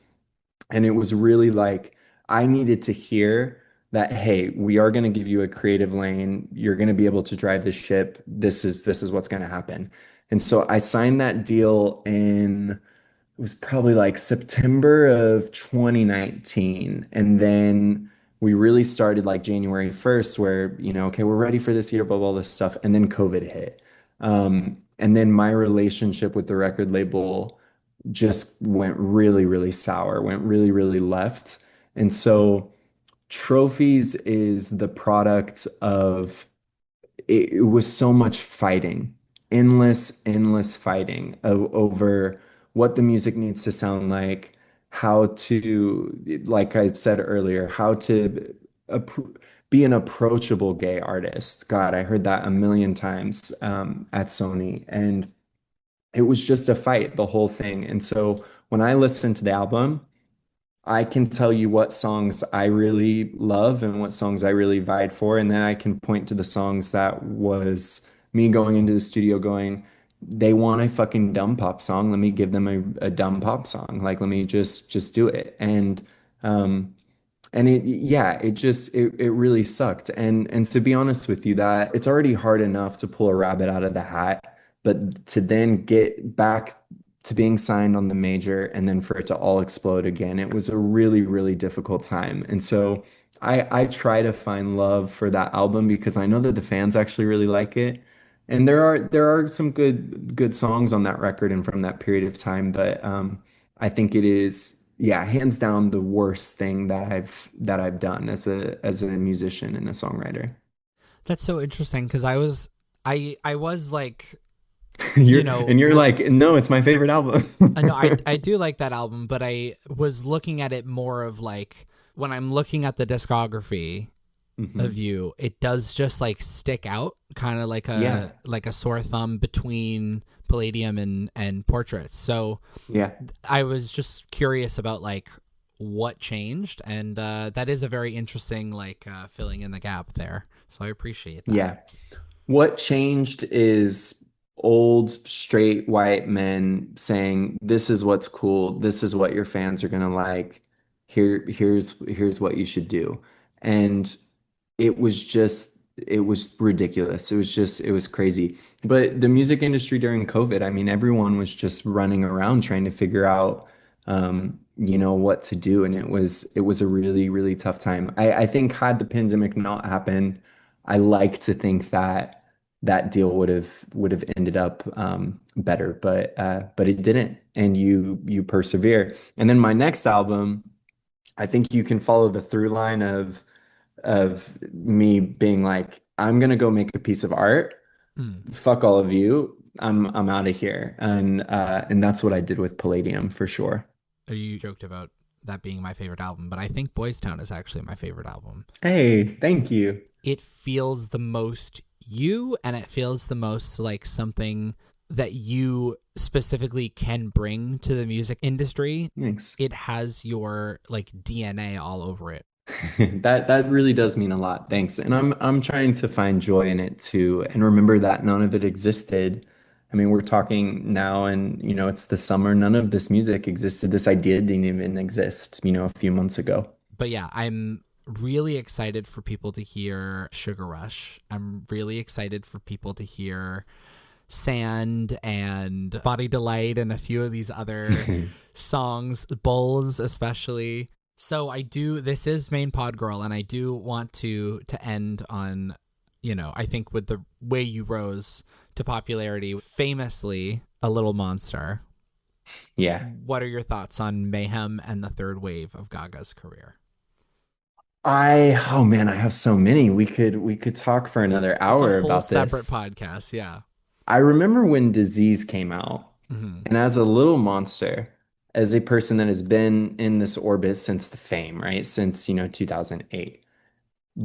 Speaker 1: and it was really like I needed to hear that, hey, we are going to give you a creative lane. You're going to be able to drive the ship. This is what's going to happen. And so I signed that deal in it was probably like September of 2019. And then we really started like January 1st, where, okay, we're ready for this year, blah, blah, all this stuff. And then COVID hit. And then my relationship with the record label just went really, really sour, went really, really left. And so Trophies is the product of it was so much fighting, endless fighting over what the music needs to sound like, how to, like I said earlier, how to appro be an approachable gay artist. God, I heard that a million times at Sony, and it was just a fight, the whole thing. And so when I listened to the album, I can tell you what songs I really love and what songs I really vied for. And then I can point to the songs that was me going into the studio going, they want a fucking dumb pop song. Let me give them a dumb pop song. Like, let me just do it. Um, and it really sucked. And to be honest with you, that it's already hard enough to pull a rabbit out of the hat, but to then get back to being signed on the major and then for it to all explode again, it was a really, really difficult time. And so I try to find love for that album because I know that the fans actually really like it. And there are some good songs on that record and from that period of time, but I think it is, yeah, hands down the worst thing that I've done as a musician and a songwriter.
Speaker 2: That's so interesting because I was like,
Speaker 1: You're and you're
Speaker 2: look.
Speaker 1: like, no, it's my favorite album.
Speaker 2: I know I do like that album, but I was looking at it more of like when I'm looking at the discography of
Speaker 1: hmm
Speaker 2: you, it does just like stick out, kind of
Speaker 1: Yeah,
Speaker 2: like a sore thumb between Palladium and Portraits. So
Speaker 1: yeah,
Speaker 2: I was just curious about like what changed, and that is a very interesting like filling in the gap there. So I appreciate that.
Speaker 1: yeah. What changed is old straight white men saying, "This is what's cool. This is what your fans are gonna like. Here's what you should do." And it was ridiculous. It was crazy. But the music industry during COVID, I mean, everyone was just running around trying to figure out what to do. And it was a really, really tough time. I think had the pandemic not happened, I like to think that that deal would have ended up better, but it didn't. And you persevere. And then my next album, I think you can follow the through line of me being like, I'm gonna go make a piece of art.
Speaker 2: Mm.
Speaker 1: Fuck all of you. I'm out of here. And that's what I did with Palladium for sure.
Speaker 2: You joked about that being my favorite album, but I think Boystown is actually my favorite album.
Speaker 1: Hey, thank you.
Speaker 2: It feels the most you, and it feels the most like something that you specifically can bring to the music industry.
Speaker 1: Thanks.
Speaker 2: It has your like DNA all over it.
Speaker 1: That really does mean a lot. Thanks. And I'm trying to find joy in it too and remember that none of it existed. I mean, we're talking now and it's the summer. None of this music existed. This idea didn't even exist, a few months ago.
Speaker 2: But yeah, I'm really excited for people to hear Sugar Rush. I'm really excited for people to hear Sand and Body Delight and a few of these other songs, Bulls especially. So I do, this is Main Pod Girl, and I do want to end on, I think with the way you rose to popularity, famously a little monster.
Speaker 1: Yeah.
Speaker 2: What are your thoughts on Mayhem and the third wave of Gaga's career?
Speaker 1: Oh man, I have so many. We could talk for another
Speaker 2: It's a
Speaker 1: hour
Speaker 2: whole
Speaker 1: about
Speaker 2: separate
Speaker 1: this.
Speaker 2: podcast, yeah.
Speaker 1: I remember when Disease came out,
Speaker 2: Hmm.
Speaker 1: and as a little monster, as a person that has been in this orbit since the fame, right? Since, 2008.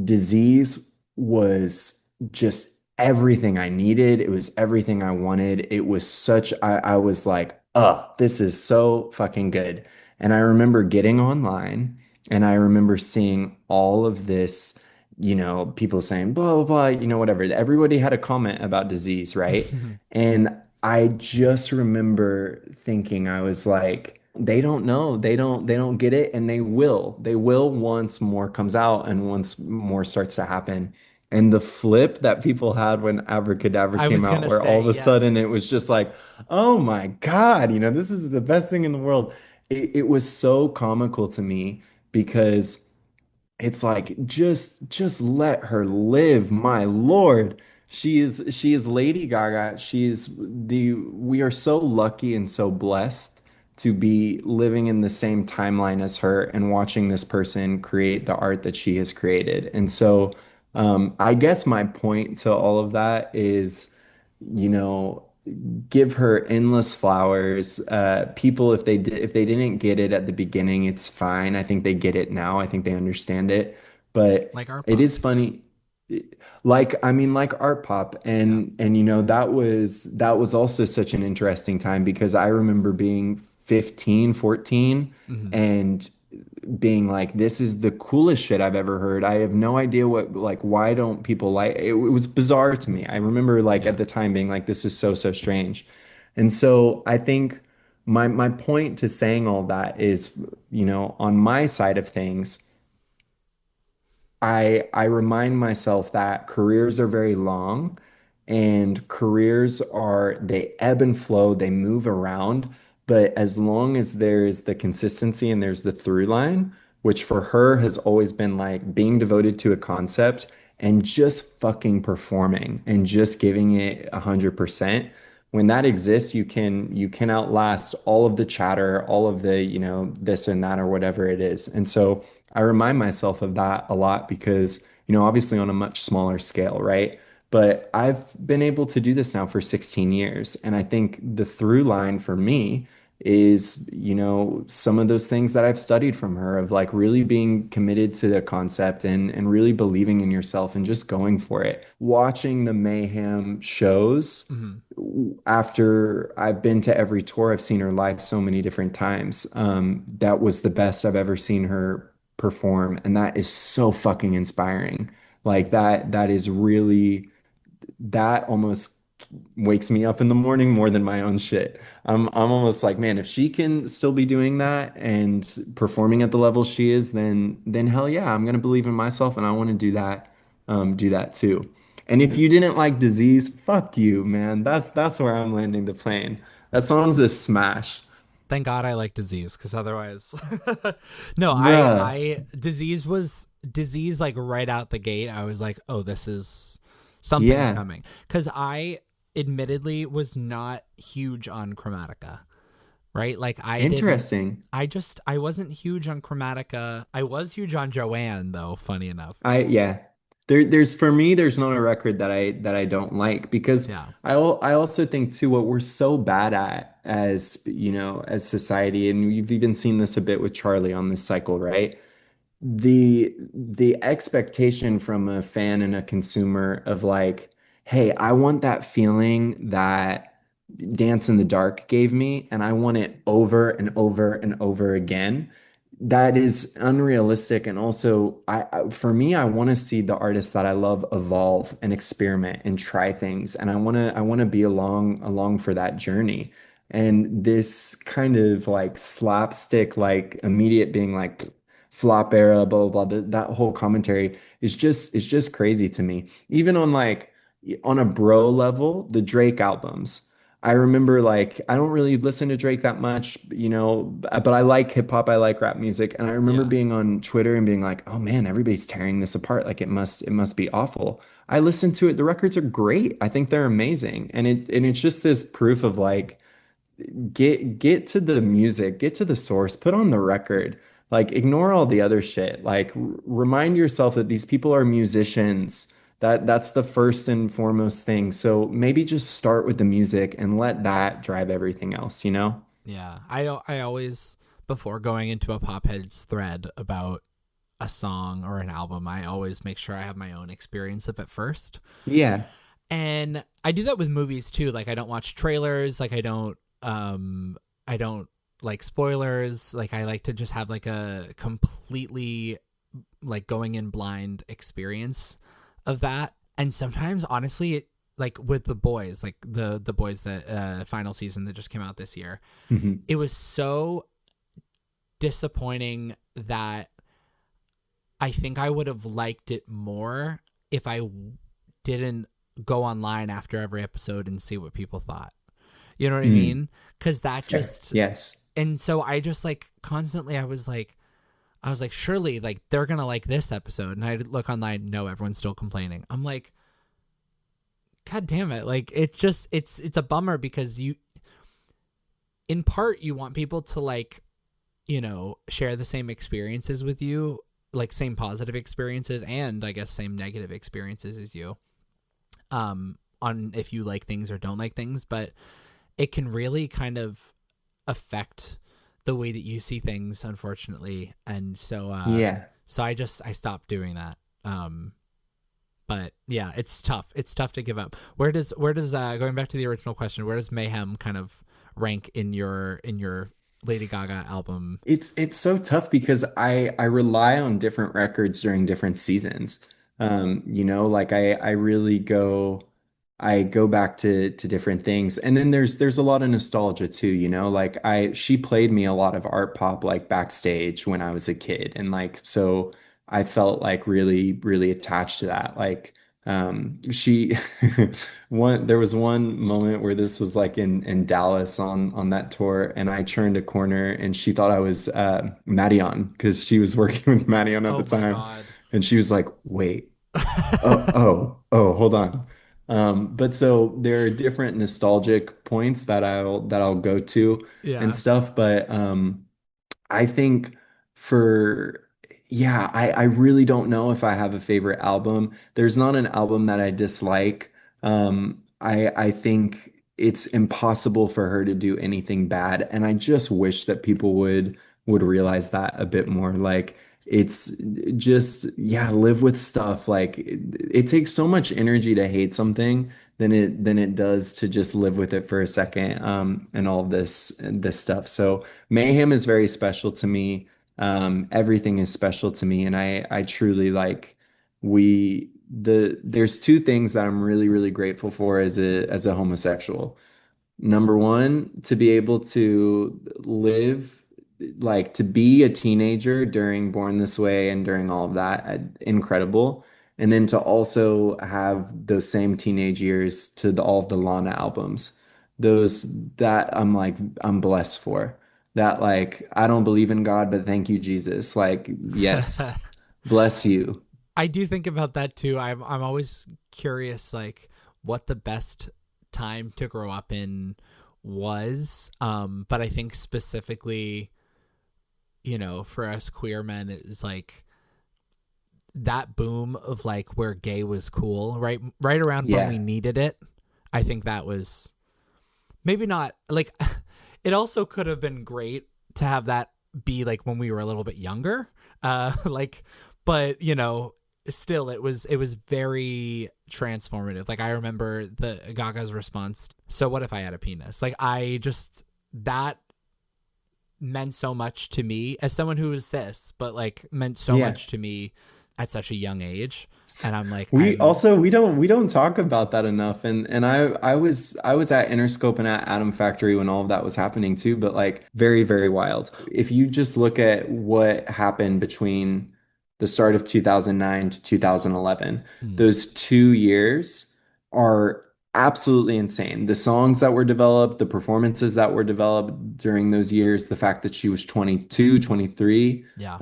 Speaker 1: Disease was just everything I needed. It was everything I wanted. It was I was like, this is so fucking good. And I remember getting online and I remember seeing all of this, people saying, blah, blah, blah, whatever. Everybody had a comment about disease, right? And I just remember thinking, I was like, they don't know. They don't get it, and they will. They will once more comes out and once more starts to happen. And the flip that people had when Abracadabra
Speaker 2: I
Speaker 1: came
Speaker 2: was
Speaker 1: out,
Speaker 2: gonna
Speaker 1: where all
Speaker 2: say
Speaker 1: of a sudden
Speaker 2: yes.
Speaker 1: it was just like, oh my God, this is the best thing in the world. It was so comical to me because it's like just let her live, my Lord. She is Lady Gaga. We are so lucky and so blessed to be living in the same timeline as her and watching this person create the art that she has created. And so I guess my point to all of that is, you know, give her endless flowers. People, if they didn't get it at the beginning, it's fine. I think they get it now. I think they understand it. But
Speaker 2: Like art
Speaker 1: it
Speaker 2: pop.
Speaker 1: is funny. I mean, like art pop,
Speaker 2: Yeah.
Speaker 1: and that was also such an interesting time because I remember being 15, 14,
Speaker 2: Hmm.
Speaker 1: and being like, this is the coolest shit I've ever heard. I have no idea why don't people like it? It was bizarre to me. I remember like
Speaker 2: Yeah.
Speaker 1: at the time being like, this is so, so strange. And so I think my point to saying all that is, on my side of things, I remind myself that careers are very long and careers they ebb and flow, they move around, but as long as there's the consistency and there's the through line, which for her has always been like being devoted to a concept and just fucking performing and just giving it 100%. When that exists, you can outlast all of the chatter, all of the, this and that or whatever it is. And so I remind myself of that a lot because, obviously on a much smaller scale, right? But I've been able to do this now for 16 years. And I think the through line for me is, some of those things that I've studied from her of like really being committed to the concept and really believing in yourself and just going for it. Watching the Mayhem shows
Speaker 2: Hmm.
Speaker 1: after I've been to every tour, I've seen her live so many different times. That was the best I've ever seen her perform, and that is so fucking inspiring. Like that is really that almost wakes me up in the morning more than my own shit. I'm almost like, man, if she can still be doing that and performing at the level she is, then hell yeah, I'm gonna believe in myself and I want to do that too. And if you didn't like Disease, fuck you, man. That's where I'm landing the plane. That song's a smash.
Speaker 2: Thank God I like Disease, because otherwise, no,
Speaker 1: Bruh.
Speaker 2: I Disease was Disease like right out the gate. I was like, oh, this is something's
Speaker 1: Yeah.
Speaker 2: coming, because I admittedly was not huge on Chromatica, right? Like I didn't.
Speaker 1: Interesting.
Speaker 2: I wasn't huge on Chromatica. I was huge on Joanne though. Funny enough.
Speaker 1: Yeah. There's for me, there's not a record that I don't like because
Speaker 2: Yeah.
Speaker 1: I also think too what we're so bad at as as society, and you've even seen this a bit with Charlie on this cycle, right? The expectation from a fan and a consumer of like, hey, I want that feeling that Dance in the Dark gave me, and I want it over and over and over again. That is unrealistic. And also, for me, I want to see the artists that I love evolve and experiment and try things. And I want to be along for that journey. And this kind of like slapstick, like immediate being like flop era, blah blah blah. That whole commentary is just crazy to me. Even on like on a bro level, the Drake albums. I remember like I don't really listen to Drake that much, but I like hip hop, I like rap music, and I remember
Speaker 2: Yeah.
Speaker 1: being on Twitter and being like, "Oh man, everybody's tearing this apart. Like it must be awful." I listened to it. The records are great. I think they're amazing. And it's just this proof of like get to the music, get to the source, put on the record. Like ignore all the other shit. Like remind yourself that these people are musicians. That's the first and foremost thing. So maybe just start with the music and let that drive everything else, you know?
Speaker 2: Yeah. I always, before going into a Popheads thread about a song or an album, I always make sure I have my own experience of it first.
Speaker 1: Yeah.
Speaker 2: And I do that with movies too. Like I don't watch trailers, like I don't like spoilers. Like I like to just have like a completely like going in blind experience of that. And sometimes honestly like with the boys, like the boys that final season that just came out this year,
Speaker 1: Mhm.
Speaker 2: it was so disappointing that I think I would have liked it more if I didn't go online after every episode and see what people thought. You know what I
Speaker 1: Mm.
Speaker 2: mean? Because that
Speaker 1: Fair.
Speaker 2: just,
Speaker 1: Yes.
Speaker 2: and so I just like constantly, I was like, surely like they're gonna like this episode, and I look online, no, everyone's still complaining. I'm like, God damn it! Like it's just, it's a bummer because you, in part, you want people to like, share the same experiences with you, like same positive experiences, and I guess same negative experiences as you. On if you like things or don't like things, but it can really kind of affect the way that you see things, unfortunately. And
Speaker 1: Yeah.
Speaker 2: so I stopped doing that. But yeah, it's tough. It's tough to give up. Where does going back to the original question, where does Mayhem kind of rank in your Lady Gaga album?
Speaker 1: It's so tough because I rely on different records during different seasons. Like I really I go back to different things. And then there's a lot of nostalgia too, like she played me a lot of art pop like backstage when I was a kid. And like so I felt like really, really attached to that. Like She there was one moment where this was like in Dallas on that tour, and I turned a corner and she thought I was Madeon because she was working with Madeon at
Speaker 2: Oh
Speaker 1: the
Speaker 2: my
Speaker 1: time,
Speaker 2: God.
Speaker 1: and she was like, "Wait, oh, hold on." But so there are different nostalgic points that I'll go to and
Speaker 2: Yeah.
Speaker 1: stuff, but I think for yeah, I really don't know if I have a favorite album. There's not an album that I dislike. I think it's impossible for her to do anything bad, and I just wish that people would realize that a bit more. Like it's just yeah, live with stuff. Like it takes so much energy to hate something than it does to just live with it for a second. And all of this stuff. So Mayhem is very special to me. Everything is special to me, and I truly like there's two things that I'm really, really grateful for as a homosexual. Number one, to be able to live, like to be a teenager during Born This Way and during all of that, incredible. And then to also have those same teenage years to all of the Lana albums. Those that I'm like, I'm blessed for. That like, I don't believe in God, but thank you, Jesus. Like, yes, bless you.
Speaker 2: I do think about that too. I'm always curious, like what the best time to grow up in was. But I think specifically, for us queer men, is like that boom of like where gay was cool, right around when we
Speaker 1: Yeah.
Speaker 2: needed it. I think that was maybe not like it also could have been great to have that be like when we were a little bit younger. Like but still it was very transformative. Like I remember the Gaga's response, so what if I had a penis? Like I just that meant so much to me as someone who was cis, but like meant so
Speaker 1: Yeah.
Speaker 2: much to me at such a young age. And I'm like,
Speaker 1: We also we don't talk about that enough, and I was at Interscope and at Atom Factory when all of that was happening too, but like very, very wild. If you just look at what happened between the start of 2009 to 2011,
Speaker 2: mm,
Speaker 1: those 2 years are absolutely insane. The songs that were developed, the performances that were developed during those years, the fact that she was 22, 23,
Speaker 2: yeah,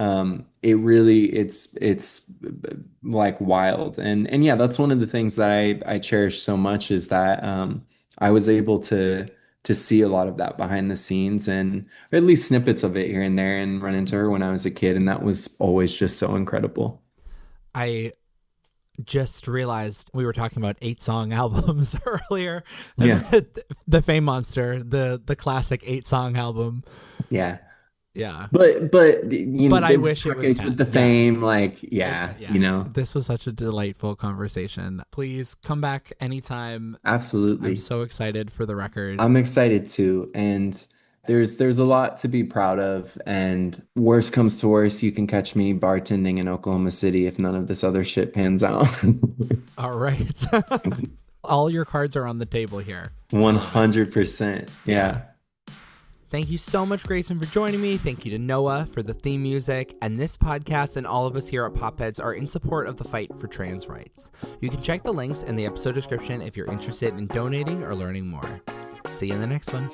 Speaker 1: it's like wild. And yeah, that's one of the things that I cherish so much is that I was able to see a lot of that behind the scenes and or at least snippets of it here and there and run into her when I was a kid, and that was always just so incredible.
Speaker 2: I just realized we were talking about 8-song albums earlier, and
Speaker 1: Yeah.
Speaker 2: the Fame Monster, the classic 8-song album.
Speaker 1: Yeah.
Speaker 2: Yeah,
Speaker 1: But you
Speaker 2: but
Speaker 1: know,
Speaker 2: I
Speaker 1: they've
Speaker 2: wish it was
Speaker 1: packaged with
Speaker 2: 10.
Speaker 1: the
Speaker 2: Yeah.
Speaker 1: fame, like yeah,
Speaker 2: Yeah, this was such a delightful conversation. Please come back anytime. I'm
Speaker 1: absolutely.
Speaker 2: so excited for the record.
Speaker 1: I'm excited too, and there's a lot to be proud of. And worst comes to worst, you can catch me bartending in Oklahoma City if none of this other shit pans out.
Speaker 2: All right. All your cards are on the table here. I love it.
Speaker 1: 100%.
Speaker 2: Yeah.
Speaker 1: Yeah.
Speaker 2: Thank you so much, Grayson, for joining me. Thank you to Noah for the theme music. And this podcast and all of us here at Popheads are in support of the fight for trans rights. You can check the links in the episode description if you're interested in donating or learning more. See you in the next one.